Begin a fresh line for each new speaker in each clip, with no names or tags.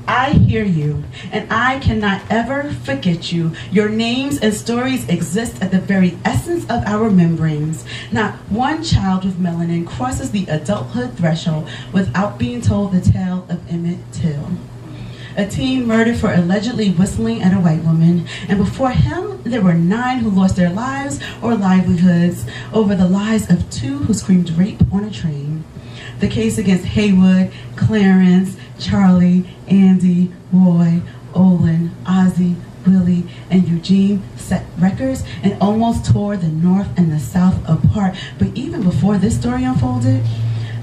I hear you, and I cannot ever forget you. Your names and stories exist at the very essence of our membranes. Not one child with melanin crosses the adulthood threshold without being told the tale of Emmett Till. A teen murdered for allegedly whistling at a white woman, and before him, there were 9 who lost their lives or livelihoods over the lies of 2 who screamed rape on a train. The case against Haywood, Clarence, Charlie, Andy, Roy, Olin, Ozzie, Willie, and Eugene set records and almost tore the North and the South apart. But even before this story unfolded,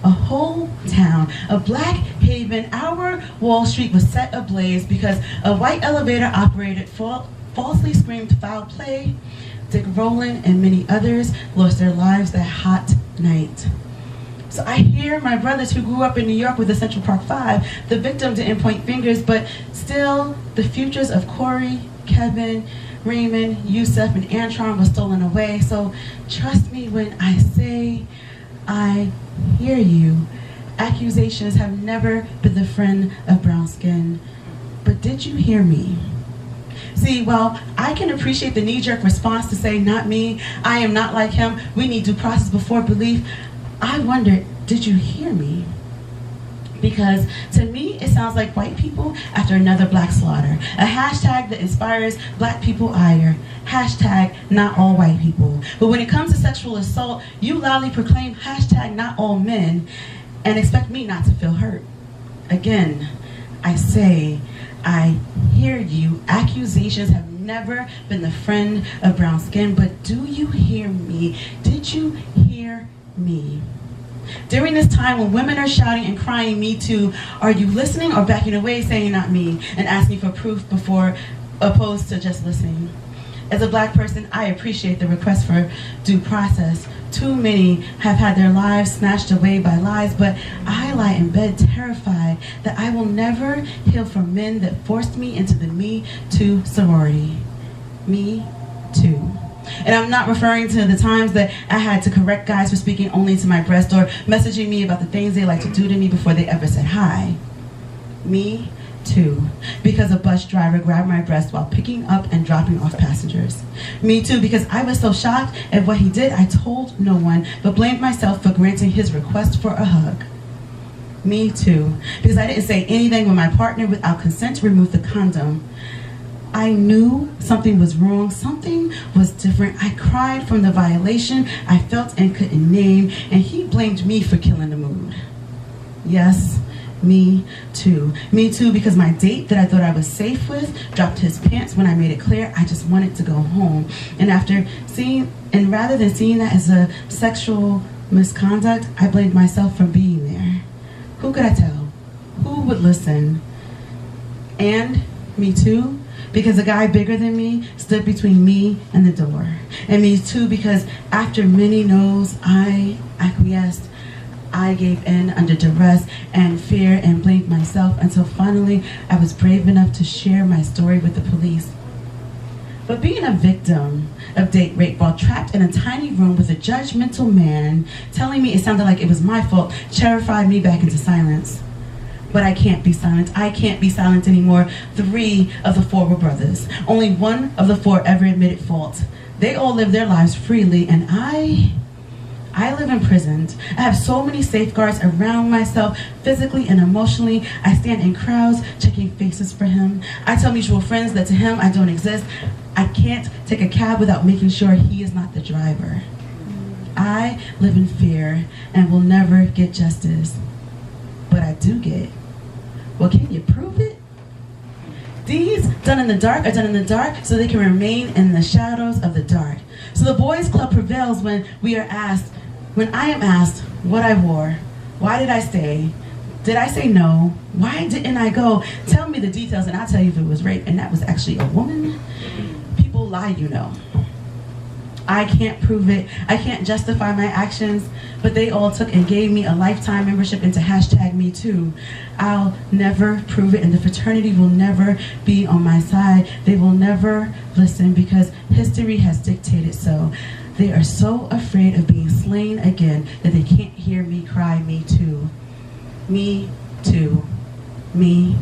a whole town, a black haven, our Wall Street was set ablaze because a white elevator operator falsely screamed foul play. Dick Rowland and many others lost their lives that hot night. So I hear my brothers who grew up in New York with the Central Park 5, the victim didn't point fingers, but still the futures of Corey, Kevin, Raymond, Yusuf, and Antron was stolen away. So trust me when I say I hear you. Accusations have never been the friend of brown skin. But did you hear me? See, while I can appreciate the knee-jerk response to say, not me, I am not like him, we need due process before belief, I wonder, did you hear me? Because to me, it sounds like white people after another black slaughter. A hashtag that inspires black people ire. Hashtag not all white people. But when it comes to sexual assault, you loudly proclaim hashtag not all men and expect me not to feel hurt. Again, I say, I hear you. Accusations have never been the friend of brown skin, but do you hear me? Did you hear me? During this time when women are shouting and crying me too, are you listening or backing away saying not me and asking for proof before opposed to just listening? As a black person, I appreciate the request for due process. Too many have had their lives snatched away by lies, but I lie in bed terrified that I will never heal from men that forced me into the Me Too sorority. Me Too. And I'm not referring to the times that I had to correct guys for speaking only to my breast or messaging me about the things they like to do to me before they ever said hi. Me Too, because a bus driver grabbed my breast while picking up and dropping off passengers. Me Too, because I was so shocked at what he did, I told no one, but blamed myself for granting his request for a hug. Me Too, because I didn't say anything when my partner, without consent, removed the condom. I knew something was wrong, something was different. I cried from the violation I felt and couldn't name, and he blamed me for killing the mood. Yes, me too. Me too, because my date that I thought I was safe with dropped his pants when I made it clear I just wanted to go home. And rather than seeing that as a sexual misconduct, I blamed myself for being there. Who could I tell? Who would listen? And me too, because a guy bigger than me stood between me and the door. And me too, because after many no's, I acquiesced. I gave in under duress and fear and blamed myself until finally I was brave enough to share my story with the police. But being a victim of date rape while trapped in a tiny room with a judgmental man telling me it sounded like it was my fault terrified me back into silence. But I can't be silent. I can't be silent anymore. 3 of the 4 were brothers. Only 1 of the 4 ever admitted fault. They all live their lives freely, and I live imprisoned. I have so many safeguards around myself, physically and emotionally. I stand in crowds, checking faces for him. I tell mutual friends that to him I don't exist. I can't take a cab without making sure he is not the driver. I live in fear and will never get justice. But I do get. Well, can you prove it? Deeds done in the dark are done in the dark so they can remain in the shadows of the dark. So the boys club prevails when I am asked what I wore, why did I stay, did I say no, why didn't I go? Tell me the details and I'll tell you if it was rape and that was actually a woman. People lie, you know. I can't prove it. I can't justify my actions, but they all took and gave me a lifetime membership into #MeToo. I'll never prove it, and the fraternity will never be on my side. They will never listen because history has dictated so. They are so afraid of being slain again that they can't hear me cry, me too. Me too. me,